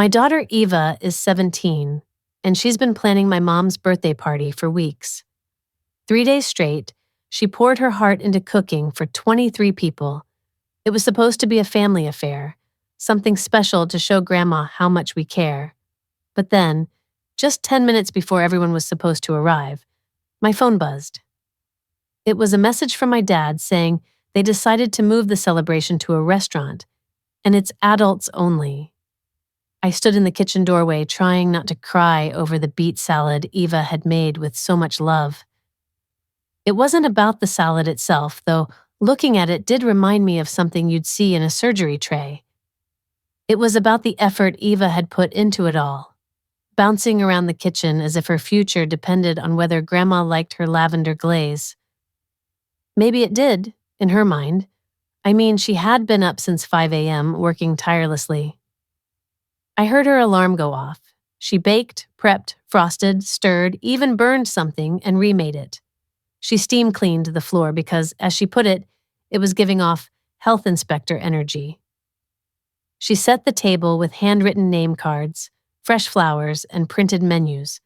My daughter Eva is 17, and she's been planning my mom's birthday party for weeks. 3 days straight, she poured her heart into cooking for 23 people. It was supposed to be a family affair, something special to show Grandma how much we care. But then, just 10 minutes before everyone was supposed to arrive, my phone buzzed. It was a message from my dad saying they decided to move the celebration to a restaurant, and it's adults only. I stood in the kitchen doorway trying not to cry over the beet salad Eva had made with so much love. It wasn't about the salad itself, though looking at it did remind me of something you'd see in a surgery tray. It was about the effort Eva had put into it all, bouncing around the kitchen as if her future depended on whether Grandma liked her lavender glaze. Maybe it did, in her mind. I mean, she had been up since 5 a.m., working tirelessly. I heard her alarm go off. She baked, prepped, frosted, stirred, even burned something and remade it. She steam cleaned the floor because, as she put it, it was giving off health inspector energy. She set the table with handwritten name cards, fresh flowers, and printed menus.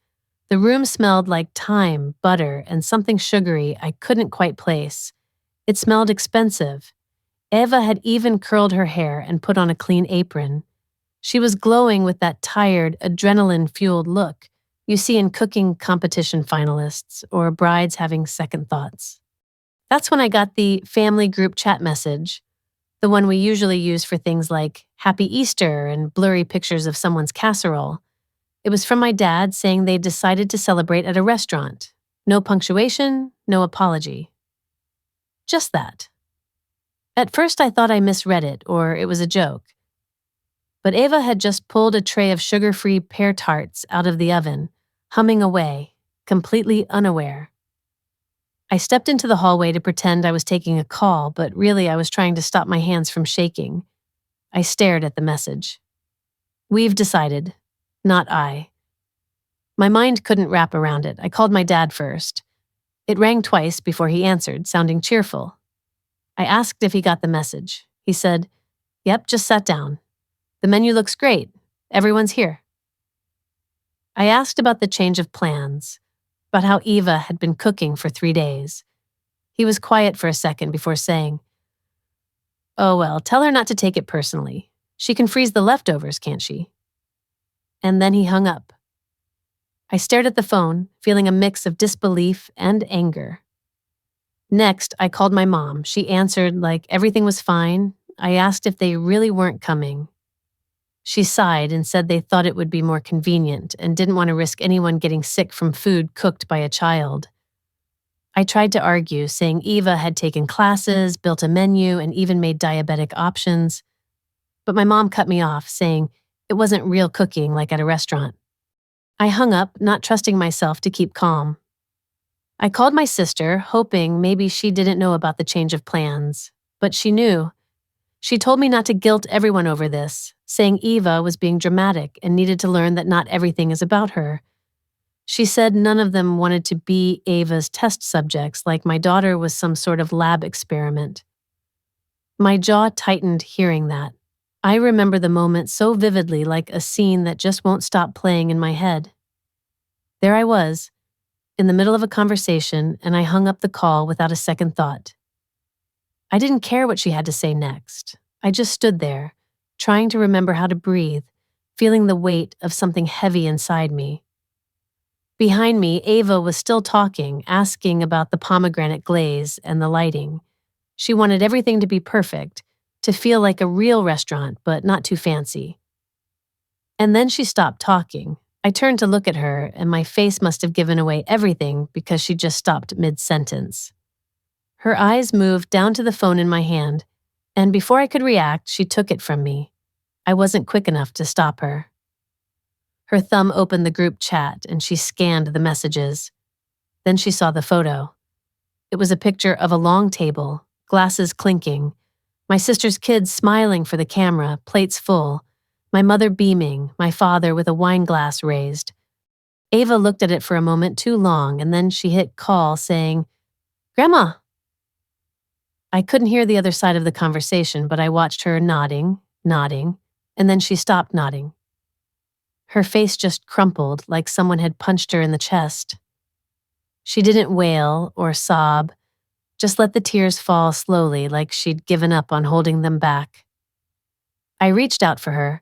The room smelled like thyme, butter, and something sugary I couldn't quite place. It smelled expensive. Eva had even curled her hair and put on a clean apron. She was glowing with that tired, adrenaline-fueled look you see in cooking competition finalists or brides having second thoughts. That's when I got the family group chat message, the one we usually use for things like Happy Easter and blurry pictures of someone's casserole. It was from my dad saying they decided to celebrate at a restaurant. No punctuation, no apology. Just that. At first I thought I misread it or it was a joke. But Eva had just pulled a tray of sugar-free pear tarts out of the oven, humming away, completely unaware. I stepped into the hallway to pretend I was taking a call, but really I was trying to stop my hands from shaking. I stared at the message. We've decided. Not I. My mind couldn't wrap around it. I called my dad first. It rang twice before he answered, sounding cheerful. I asked if he got the message. He said, "Yep, just sat down. The menu looks great. Everyone's here." I asked about the change of plans, about how Eva had been cooking for 3 days. He was quiet for a second before saying, "Oh well, tell her not to take it personally. She can freeze the leftovers, can't she?" And then he hung up. I stared at the phone, feeling a mix of disbelief and anger. Next, I called my mom. She answered like everything was fine. I asked if they really weren't coming. She sighed and said they thought it would be more convenient and didn't want to risk anyone getting sick from food cooked by a child. I tried to argue, saying Eva had taken classes, built a menu, and even made diabetic options. But my mom cut me off, saying it wasn't real cooking like at a restaurant. I hung up, not trusting myself to keep calm. I called my sister, hoping maybe she didn't know about the change of plans. But she knew. She told me not to guilt everyone over this, saying Eva was being dramatic and needed to learn that not everything is about her. She said none of them wanted to be Eva's test subjects, like my daughter was some sort of lab experiment. My jaw tightened hearing that. I remember the moment so vividly, like a scene that just won't stop playing in my head. There I was, in the middle of a conversation, and I hung up the call without a second thought. I didn't care what she had to say next. I just stood there, trying to remember how to breathe, feeling the weight of something heavy inside me. Behind me, Eva was still talking, asking about the pomegranate glaze and the lighting. She wanted everything to be perfect, to feel like a real restaurant, but not too fancy. And then she stopped talking. I turned to look at her, and my face must have given away everything because she just stopped mid-sentence. Her eyes moved down to the phone in my hand, and before I could react, she took it from me. I wasn't quick enough to stop her. Her thumb opened the group chat, and she scanned the messages. Then she saw the photo. It was a picture of a long table, glasses clinking, my sister's kids smiling for the camera, plates full, my mother beaming, my father with a wine glass raised. Eva looked at it for a moment too long, and then she hit call, saying, "Grandma." I couldn't hear the other side of the conversation, but I watched her nodding, and then she stopped nodding. Her face just crumpled like someone had punched her in the chest. She didn't wail or sob, just let the tears fall slowly like she'd given up on holding them back. I reached out for her,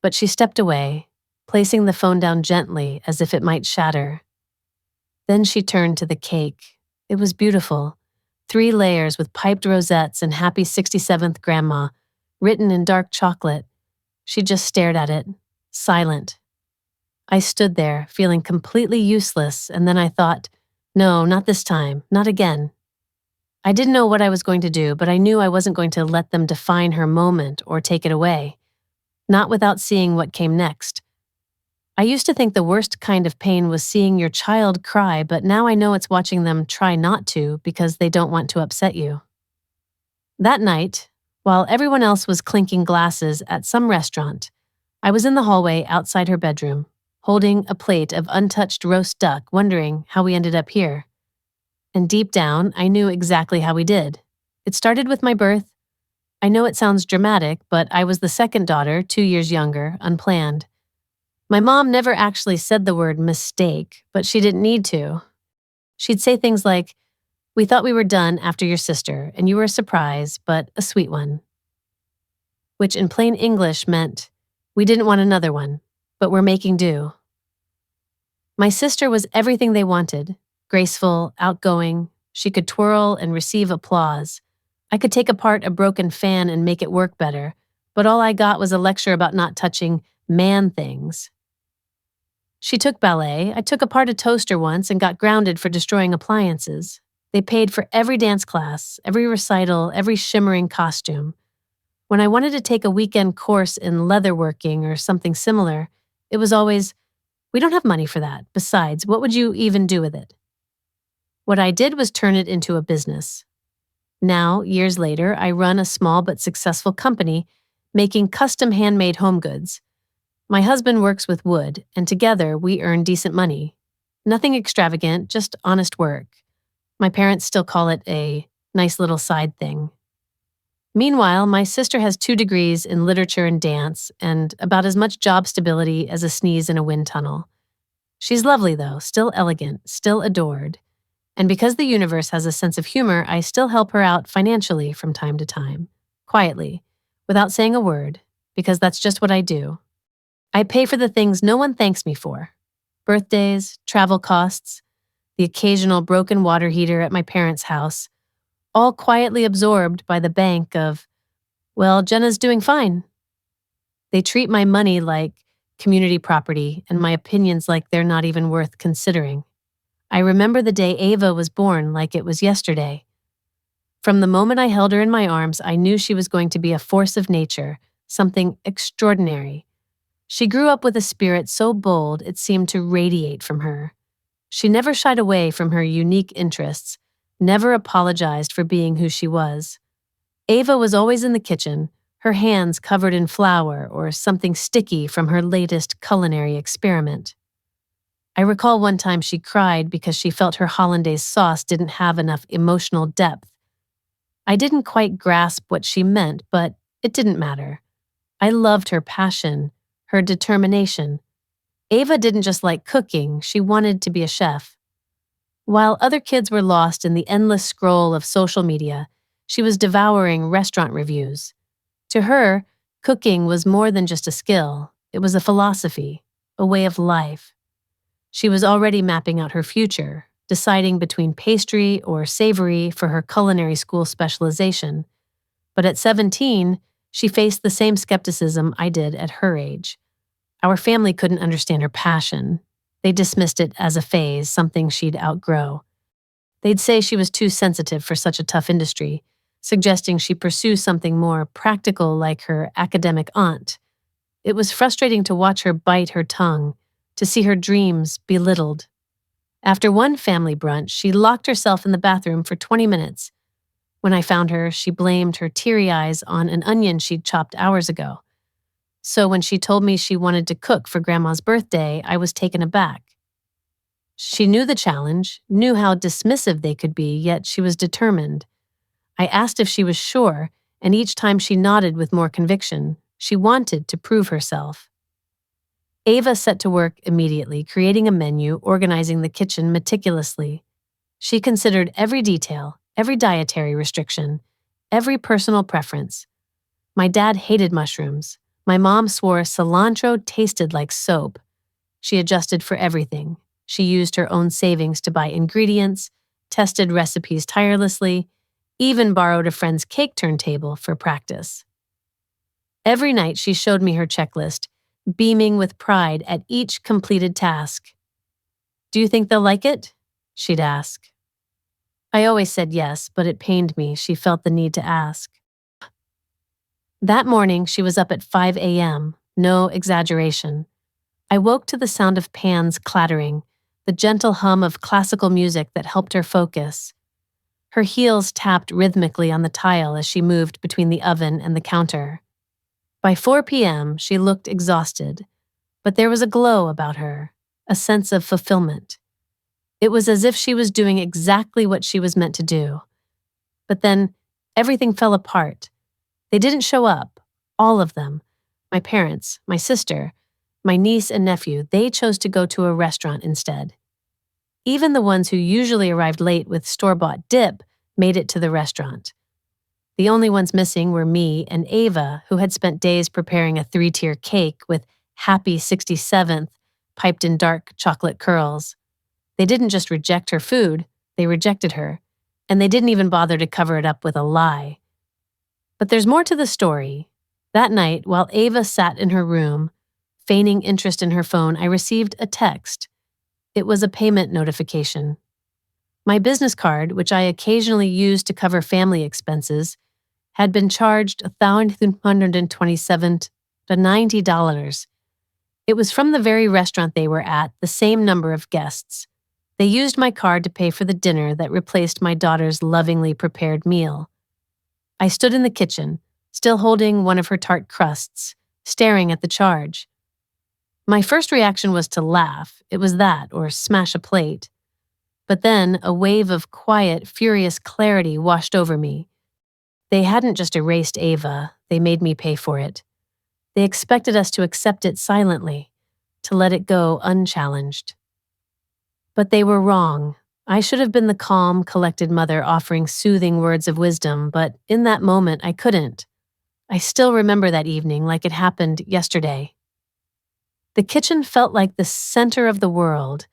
but she stepped away, placing the phone down gently as if it might shatter. Then she turned to the cake. It was beautiful. 3 layers with piped rosettes and Happy 67th Grandma, written in dark chocolate. She just stared at it, silent. I stood there, feeling completely useless, and then I thought, no, not this time, not again. I didn't know what I was going to do, but I knew I wasn't going to let them define her moment or take it away. Not without seeing what came next. I used to think the worst kind of pain was seeing your child cry, but now I know it's watching them try not to because they don't want to upset you. That night, while everyone else was clinking glasses at some restaurant, I was in the hallway outside her bedroom, holding a plate of untouched roast duck, wondering how we ended up here. And deep down, I knew exactly how we did. It started with my birth. I know it sounds dramatic, but I was the second daughter, 2 years younger, unplanned. My mom never actually said the word mistake, but she didn't need to. She'd say things like, "We thought we were done after your sister, and you were a surprise, but a sweet one." Which in plain English meant, we didn't want another one, but we're making do. My sister was everything they wanted. Graceful, outgoing, she could twirl and receive applause. I could take apart a broken fan and make it work better, but all I got was a lecture about not touching man things. She took ballet. I took apart a toaster once and got grounded for destroying appliances. They paid for every dance class, every recital, every shimmering costume. When I wanted to take a weekend course in leatherworking or something similar, it was always, "We don't have money for that. Besides, what would you even do with it?" What I did was turn it into a business. Now, years later, I run a small but successful company making custom handmade home goods. My husband works with wood, and together we earn decent money. Nothing extravagant, just honest work. My parents still call it a nice little side thing. Meanwhile, my sister has 2 degrees in literature and dance, and about as much job stability as a sneeze in a wind tunnel. She's lovely, though, still elegant, still adored. And because the universe has a sense of humor, I still help her out financially from time to time, quietly, without saying a word, because that's just what I do. I pay for the things no one thanks me for. Birthdays, travel costs, the occasional broken water heater at my parents' house, all quietly absorbed by the bank of, well, Jenna's doing fine. They treat my money like community property and my opinions like they're not even worth considering. I remember the day Ava was born like it was yesterday. From the moment I held her in my arms, I knew she was going to be a force of nature, something extraordinary. She grew up with a spirit so bold it seemed to radiate from her. She never shied away from her unique interests, never apologized for being who she was. Ava was always in the kitchen, her hands covered in flour or something sticky from her latest culinary experiment. I recall one time she cried because she felt her hollandaise sauce didn't have enough emotional depth. I didn't quite grasp what she meant, but it didn't matter. I loved her passion, her determination. Ava didn't just like cooking, she wanted to be a chef. While other kids were lost in the endless scroll of social media, she was devouring restaurant reviews. To her, cooking was more than just a skill. It was a philosophy, a way of life. She was already mapping out her future, deciding between pastry or savory for her culinary school specialization. But at 17, she faced the same skepticism I did at her age. Our family couldn't understand her passion. They dismissed it as a phase, something she'd outgrow. They'd say she was too sensitive for such a tough industry, suggesting she pursue something more practical like her academic aunt. It was frustrating to watch her bite her tongue, to see her dreams belittled. After one family brunch, she locked herself in the bathroom for 20 minutes. When I found her, she blamed her teary eyes on an onion she'd chopped hours ago. So when she told me she wanted to cook for Grandma's birthday, I was taken aback. She knew the challenge, knew how dismissive they could be, yet she was determined. I asked if she was sure, and each time she nodded with more conviction. She wanted to prove herself. Ava set to work immediately, creating a menu, organizing the kitchen meticulously. She considered every detail, every dietary restriction, every personal preference. My dad hated mushrooms. My mom swore cilantro tasted like soap. She adjusted for everything. She used her own savings to buy ingredients, tested recipes tirelessly, even borrowed a friend's cake turntable for practice. Every night she showed me her checklist, beaming with pride at each completed task. "Do you think they'll like it?" she'd ask. I always said yes, but it pained me. She felt the need to ask. That morning, she was up at 5 a.m., no exaggeration. I woke to the sound of pans clattering, the gentle hum of classical music that helped her focus. Her heels tapped rhythmically on the tile as she moved between the oven and the counter. By 4 p.m., she looked exhausted, but there was a glow about her, a sense of fulfillment. It was as if she was doing exactly what she was meant to do. But then, everything fell apart. They didn't show up, all of them. My parents, my sister, my niece and nephew, they chose to go to a restaurant instead. Even the ones who usually arrived late with store-bought dip made it to the restaurant. The only ones missing were me and Ava, who had spent days preparing a 3-tier cake with Happy 67th piped in dark chocolate curls. They didn't just reject her food, they rejected her, and they didn't even bother to cover it up with a lie. But there's more to the story. That night, while Ava sat in her room, feigning interest in her phone, I received a text. It was a payment notification. My business card, which I occasionally used to cover family expenses, had been charged $1,327 to $90. It was from the very restaurant they were at, the same number of guests. They used my card to pay for the dinner that replaced my daughter's lovingly prepared meal. I stood in the kitchen, still holding one of her tart crusts, staring at the charge. My first reaction was to laugh. It was that, or smash a plate. But then a wave of quiet, furious clarity washed over me. They hadn't just erased Ava, they made me pay for it. They expected us to accept it silently, to let it go unchallenged. But they were wrong. I should have been the calm, collected mother offering soothing words of wisdom, but in that moment I couldn't. I still remember that evening like it happened yesterday. The kitchen felt like the center of the world,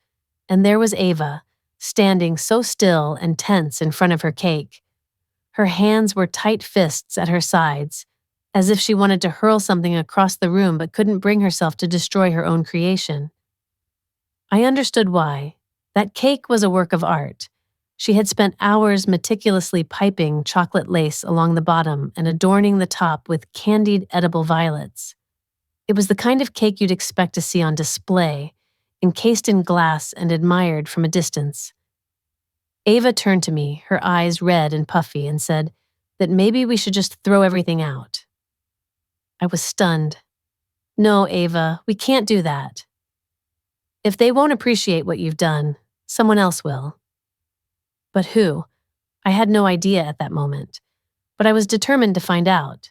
and there was Ava, standing so still and tense in front of her cake. Her hands were tight fists at her sides, as if she wanted to hurl something across the room but couldn't bring herself to destroy her own creation. I understood why. That cake was a work of art. She had spent hours meticulously piping chocolate lace along the bottom and adorning the top with candied edible violets. It was the kind of cake you'd expect to see on display, encased in glass and admired from a distance. Ava turned to me, her eyes red and puffy, and said that maybe we should just throw everything out. I was stunned. "No, Ava, we can't do that. If they won't appreciate what you've done, someone else will." But who? I had no idea at that moment, but I was determined to find out.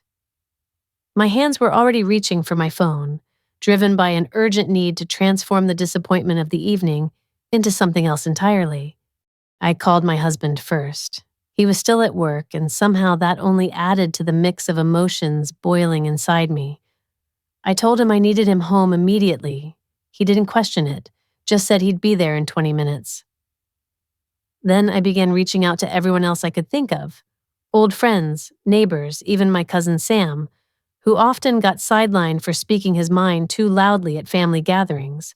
My hands were already reaching for my phone, driven by an urgent need to transform the disappointment of the evening into something else entirely. I called my husband first. He was still at work, and somehow that only added to the mix of emotions boiling inside me. I told him I needed him home immediately. He didn't question it, just said he'd be there in 20 minutes. Then I began reaching out to everyone else I could think of. Old friends, neighbors, even my cousin Sam, who often got sidelined for speaking his mind too loudly at family gatherings.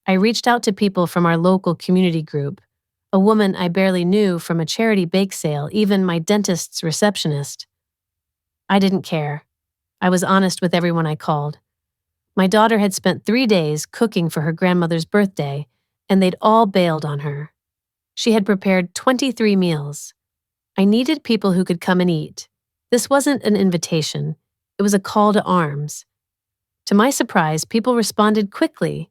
I reached out to people from our local community group, a woman I barely knew from a charity bake sale, even my dentist's receptionist. I didn't care. I was honest with everyone I called. My daughter had spent 3 days cooking for her grandmother's birthday, and they'd all bailed on her. She had prepared 23 meals. I needed people who could come and eat. This wasn't an invitation. It was a call to arms. To my surprise, people responded quickly.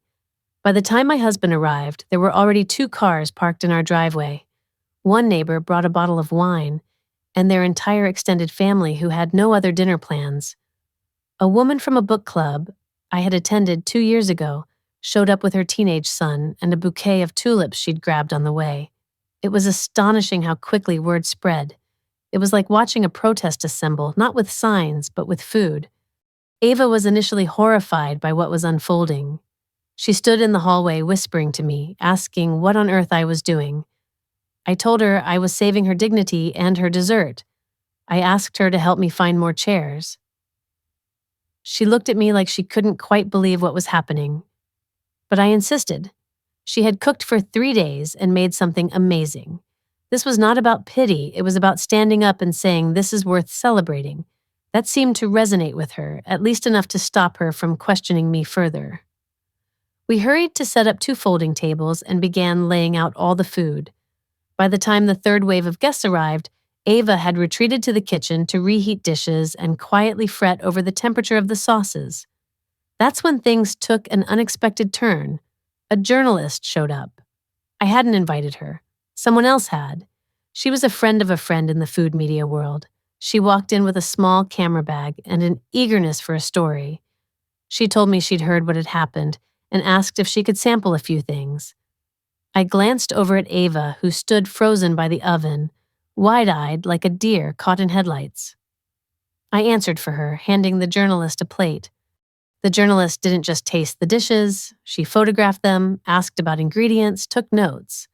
By the time my husband arrived, there were already 2 cars parked in our driveway. One neighbor brought a bottle of wine, and their entire extended family who had no other dinner plans. A woman from a book club, I had attended 2 years ago, showed up with her teenage son and a bouquet of tulips she'd grabbed on the way. It was astonishing how quickly word spread. It was like watching a protest assemble, not with signs, but with food. Ava was initially horrified by what was unfolding. She stood in the hallway whispering to me, asking what on earth I was doing. I told her I was saving her dignity and her dessert. I asked her to help me find more chairs. She looked at me like she couldn't quite believe what was happening. But I insisted. She had cooked for 3 days and made something amazing. This was not about pity, it was about standing up and saying this is worth celebrating. That seemed to resonate with her, at least enough to stop her from questioning me further. We hurried to set up 2 folding tables and began laying out all the food. By the time the third wave of guests arrived, Ava had retreated to the kitchen to reheat dishes and quietly fret over the temperature of the sauces. That's when things took an unexpected turn. A journalist showed up. I hadn't invited her. Someone else had. She was a friend of a friend in the food media world. She walked in with a small camera bag and an eagerness for a story. She told me she'd heard what had happened and asked if she could sample a few things. I glanced over at Ava, who stood frozen by the oven, wide-eyed like a deer caught in headlights. I answered for her, handing the journalist a plate. The journalist didn't just taste the dishes, she photographed them, asked about ingredients, took notes.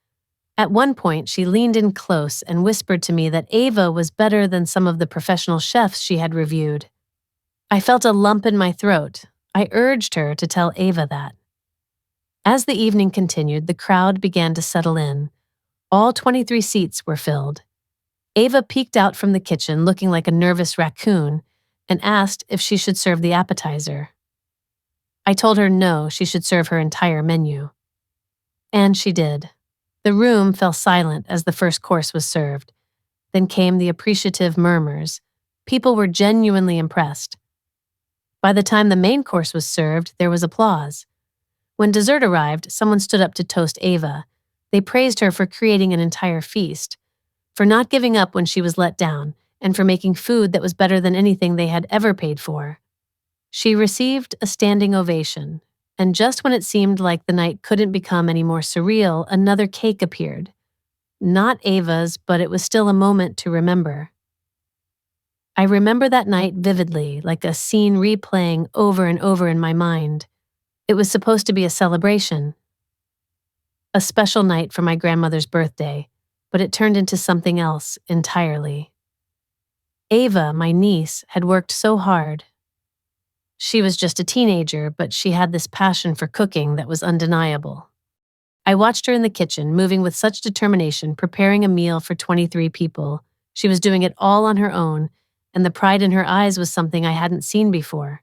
At one point, she leaned in close and whispered to me that Ava was better than some of the professional chefs she had reviewed. I felt a lump in my throat. I urged her to tell Ava that. As the evening continued, the crowd began to settle in. All 23 seats were filled. Ava peeked out from the kitchen looking like a nervous raccoon and asked if she should serve the appetizer. I told her no, she should serve her entire menu. And she did. The room fell silent as the first course was served. Then came the appreciative murmurs. People were genuinely impressed. By the time the main course was served, there was applause. When dessert arrived, someone stood up to toast Ava. They praised her for creating an entire feast, for not giving up when she was let down, and for making food that was better than anything they had ever paid for. She received a standing ovation, and just when it seemed like the night couldn't become any more surreal, another cake appeared. Not Ava's, but it was still a moment to remember. I remember that night vividly, like a scene replaying over and over in my mind. It was supposed to be a celebration, a special night for my grandmother's birthday, but it turned into something else entirely. Ava, my niece, had worked so hard. She was just a teenager, but she had this passion for cooking that was undeniable. I watched her in the kitchen, moving with such determination, preparing a meal for 23 people. She was doing it all on her own, and the pride in her eyes was something I hadn't seen before.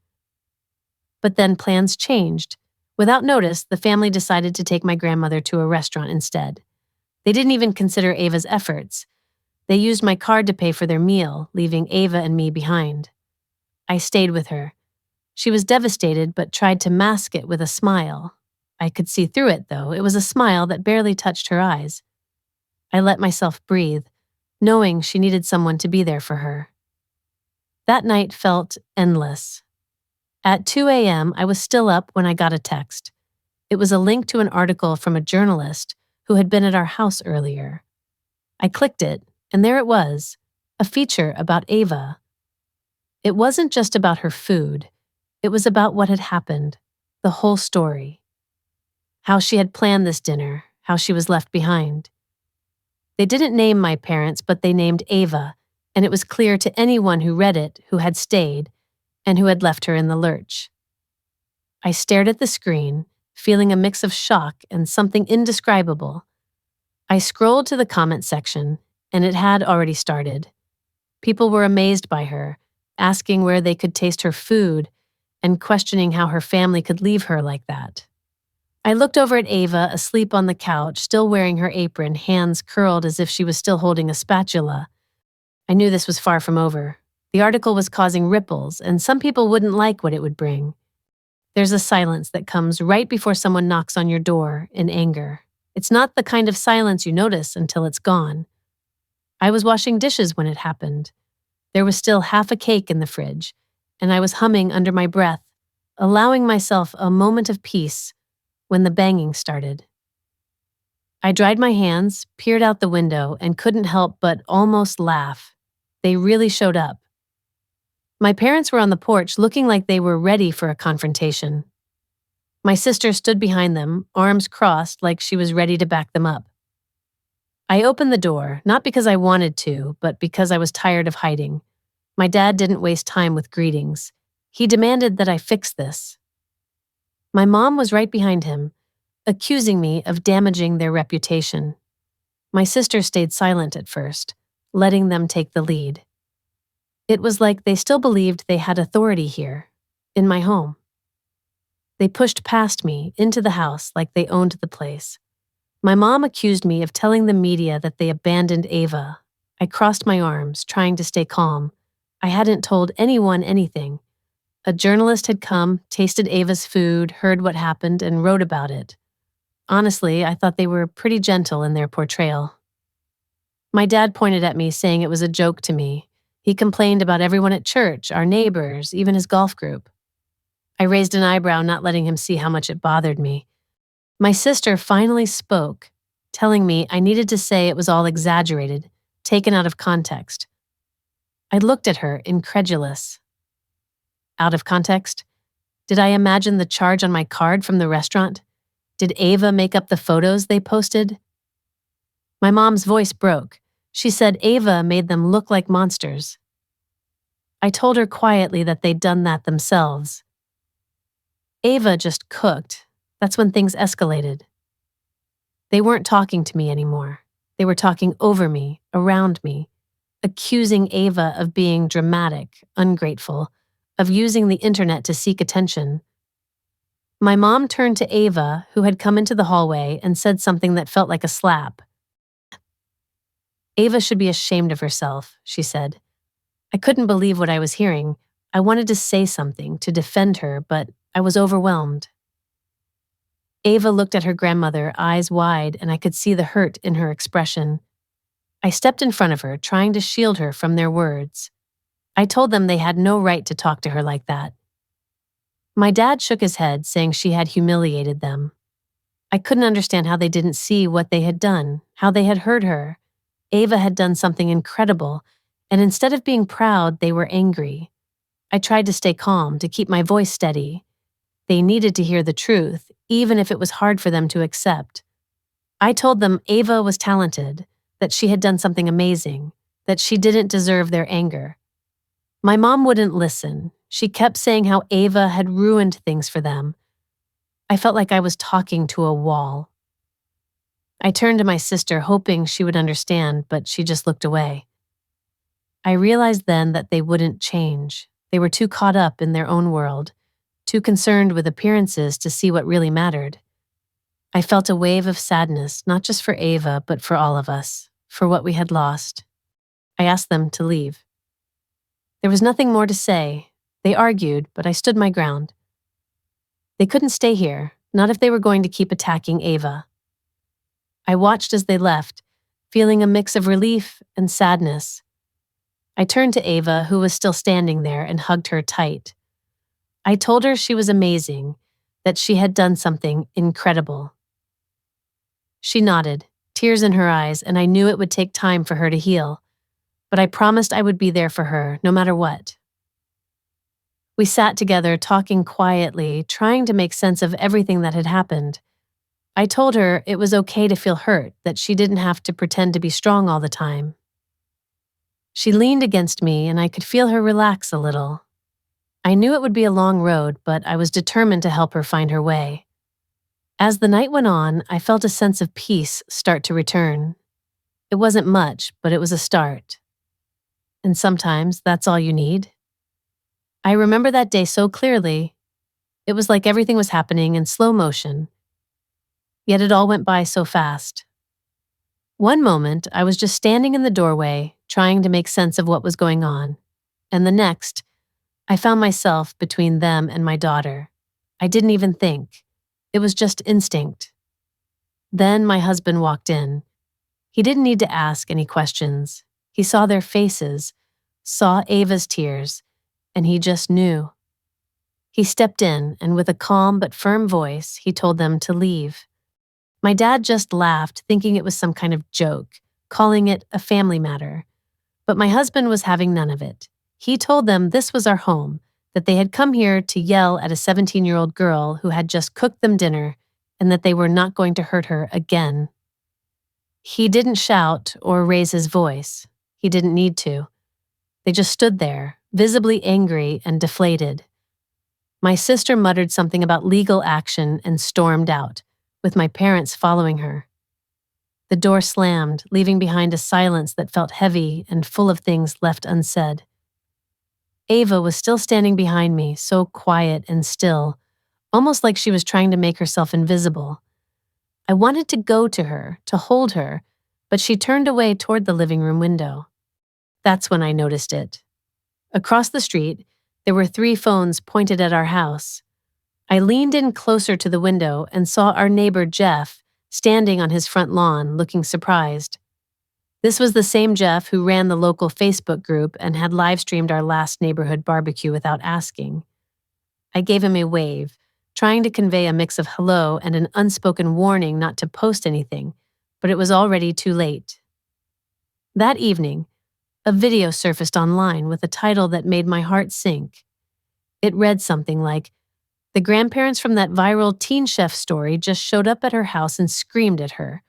But then plans changed. Without notice, the family decided to take my grandmother to a restaurant instead. They didn't even consider Ava's efforts. They used my card to pay for their meal, leaving Ava and me behind. I stayed with her. She was devastated, but tried to mask it with a smile. I could see through it, though. It was a smile that barely touched her eyes. I let myself breathe, knowing she needed someone to be there for her. That night felt endless. At 2 a.m., I was still up when I got a text. It was a link to an article from a journalist who had been at our house earlier. I clicked it, and there it was, a feature about Ava. It wasn't just about her food. It was about what had happened, the whole story. How she had planned this dinner, how she was left behind. They didn't name my parents, but they named Ava, and it was clear to anyone who read it who had stayed and who had left her in the lurch. I stared at the screen, feeling a mix of shock and something indescribable. I scrolled to the comment section, and it had already started. People were amazed by her, asking where they could taste her food and questioning how her family could leave her like that. I looked over at Ava, asleep on the couch, still wearing her apron, hands curled as if she was still holding a spatula. I knew this was far from over. The article was causing ripples, and some people wouldn't like what it would bring. There's a silence that comes right before someone knocks on your door in anger. It's not the kind of silence you notice until it's gone. I was washing dishes when it happened. There was still half a cake in the fridge, and I was humming under my breath, allowing myself a moment of peace when the banging started. I dried my hands, peered out the window, and couldn't help but almost laugh. They really showed up. My parents were on the porch looking like they were ready for a confrontation. My sister stood behind them, arms crossed like she was ready to back them up. I opened the door, not because I wanted to, but because I was tired of hiding. My dad didn't waste time with greetings. He demanded that I fix this. My mom was right behind him, accusing me of damaging their reputation. My sister stayed silent at first, letting them take the lead. It was like they still believed they had authority here, in my home. They pushed past me, into the house, like they owned the place. My mom accused me of telling the media that they abandoned Ava. I crossed my arms, trying to stay calm. I hadn't told anyone anything. A journalist had come, tasted Ava's food, heard what happened, and wrote about it. Honestly, I thought they were pretty gentle in their portrayal. My dad pointed at me, saying it was a joke to me. He complained about everyone at church, our neighbors, even his golf group. I raised an eyebrow, not letting him see how much it bothered me. My sister finally spoke, telling me I needed to say it was all exaggerated, taken out of context. I looked at her, incredulous. Out of context? Did I imagine the charge on my card from the restaurant? Did Ava make up the photos they posted? My mom's voice broke. She said Ava made them look like monsters. I told her quietly that they'd done that themselves. Ava just cooked. That's when things escalated. They weren't talking to me anymore. They were talking over me, around me, accusing Ava of being dramatic, ungrateful, of using the internet to seek attention. My mom turned to Ava, who had come into the hallway, and said something that felt like a slap. Ava should be ashamed of herself, she said. I couldn't believe what I was hearing. I wanted to say something, to defend her, but I was overwhelmed. Ava looked at her grandmother, eyes wide, and I could see the hurt in her expression. I stepped in front of her, trying to shield her from their words. I told them they had no right to talk to her like that. My dad shook his head, saying she had humiliated them. I couldn't understand how they didn't see what they had done, how they had hurt her. Ava had done something incredible, and instead of being proud, they were angry. I tried to stay calm, to keep my voice steady. They needed to hear the truth, even if it was hard for them to accept. I told them Ava was talented, that she had done something amazing, that she didn't deserve their anger. My mom wouldn't listen. She kept saying how Ava had ruined things for them. I felt like I was talking to a wall. I turned to my sister, hoping she would understand, but she just looked away. I realized then that they wouldn't change. They were too caught up in their own world, too concerned with appearances to see what really mattered. I felt a wave of sadness, not just for Ava, but for all of us, for what we had lost. I asked them to leave. There was nothing more to say. They argued, but I stood my ground. They couldn't stay here, not if they were going to keep attacking Ava. I watched as they left, feeling a mix of relief and sadness. I turned to Ava, who was still standing there, and hugged her tight. I told her she was amazing, that she had done something incredible. She nodded, tears in her eyes, and I knew it would take time for her to heal, but I promised I would be there for her, no matter what. We sat together, talking quietly, trying to make sense of everything that had happened. I told her it was okay to feel hurt, that she didn't have to pretend to be strong all the time. She leaned against me, and I could feel her relax a little. I knew it would be a long road, but I was determined to help her find her way. As the night went on, I felt a sense of peace start to return. It wasn't much, but it was a start. And sometimes that's all you need. I remember that day so clearly. It was like everything was happening in slow motion. Yet it all went by so fast. One moment, I was just standing in the doorway, trying to make sense of what was going on. And the next, I found myself between them and my daughter. I didn't even think. It was just instinct. Then my husband walked in. He didn't need to ask any questions. He saw their faces, saw Ava's tears, and he just knew. He stepped in, and with a calm but firm voice, he told them to leave. My dad just laughed, thinking it was some kind of joke, calling it a family matter. But my husband was having none of it. He told them this was our home, that they had come here to yell at a 17-year-old girl who had just cooked them dinner, and that they were not going to hurt her again. He didn't shout or raise his voice. He didn't need to. They just stood there, visibly angry and deflated. My sister muttered something about legal action and stormed out, with my parents following her. The door slammed, leaving behind a silence that felt heavy and full of things left unsaid. Ava was still standing behind me, so quiet and still, almost like she was trying to make herself invisible. I wanted to go to her, to hold her, but she turned away toward the living room window. That's when I noticed it. Across the street, there were 3 phones pointed at our house. I leaned in closer to the window and saw our neighbor Jeff standing on his front lawn, looking surprised. This was the same Jeff who ran the local Facebook group and had live-streamed our last neighborhood barbecue without asking. I gave him a wave, trying to convey a mix of hello and an unspoken warning not to post anything, but it was already too late. That evening, a video surfaced online with a title that made my heart sink. It read something like, "The grandparents from that viral Teen Chef story just showed up at her house and screamed at her.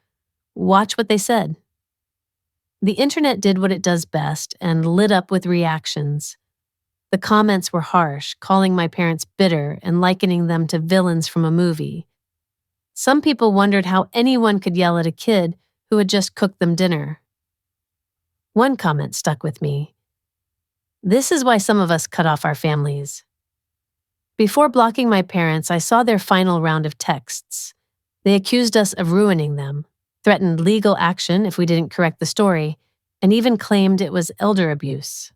Watch what they said." The internet did what it does best and lit up with reactions. The comments were harsh, calling my parents bitter and likening them to villains from a movie. Some people wondered how anyone could yell at a kid who had just cooked them dinner. One comment stuck with me. "This is why some of us cut off our families." Before blocking my parents, I saw their final round of texts. They accused us of ruining them, threatened legal action if we didn't correct the story, and even claimed it was elder abuse.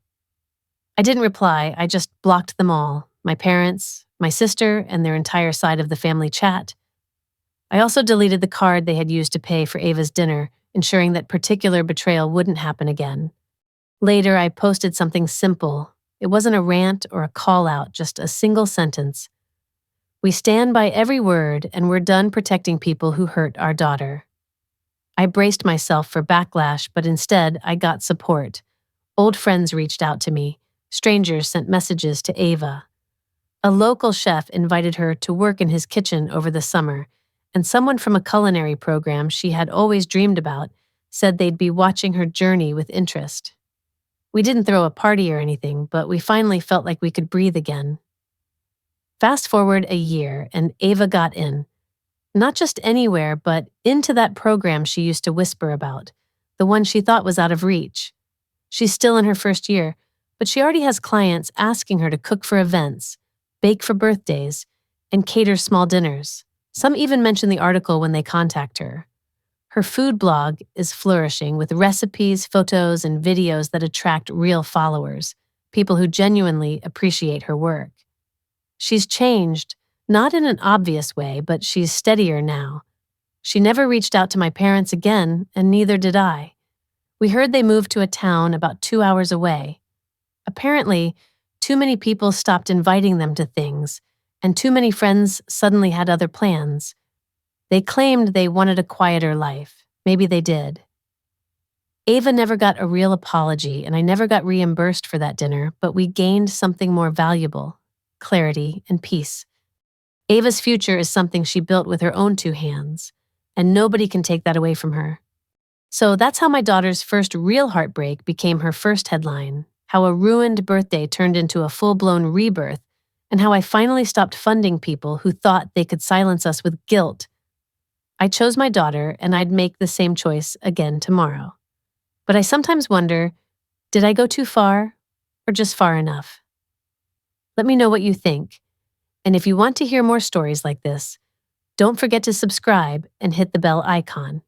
I didn't reply, I just blocked them all, my parents, my sister, and their entire side of the family chat. I also deleted the card they had used to pay for Ava's dinner, ensuring that particular betrayal wouldn't happen again. Later, I posted something simple. It wasn't a rant or a call-out, just a single sentence. "We stand by every word, and we're done protecting people who hurt our daughter." I braced myself for backlash, but instead, I got support. Old friends reached out to me. Strangers sent messages to Ava. A local chef invited her to work in his kitchen over the summer, and someone from a culinary program she had always dreamed about said they'd be watching her journey with interest. We didn't throw a party or anything, but we finally felt like we could breathe again. Fast forward a year, and Ava got in. Not just anywhere, but into that program she used to whisper about, the one she thought was out of reach. She's still in her first year, but she already has clients asking her to cook for events, bake for birthdays, and cater small dinners. Some even mention the article when they contact her. Her food blog is flourishing with recipes, photos, and videos that attract real followers, people who genuinely appreciate her work. She's changed, not in an obvious way, but she's steadier now. She never reached out to my parents again, and neither did I. We heard they moved to a town about 2 hours away. Apparently, too many people stopped inviting them to things, and too many friends suddenly had other plans. They claimed they wanted a quieter life. Maybe they did. Ava never got a real apology, and I never got reimbursed for that dinner, but we gained something more valuable: clarity and peace. Ava's future is something she built with her own 2 hands, and nobody can take that away from her. So that's how my daughter's first real heartbreak became her first headline, how a ruined birthday turned into a full-blown rebirth, and how I finally stopped funding people who thought they could silence us with guilt. I chose my daughter, and I'd make the same choice again tomorrow. But I sometimes wonder, did I go too far, or just far enough? Let me know what you think. And if you want to hear more stories like this, don't forget to subscribe and hit the bell icon.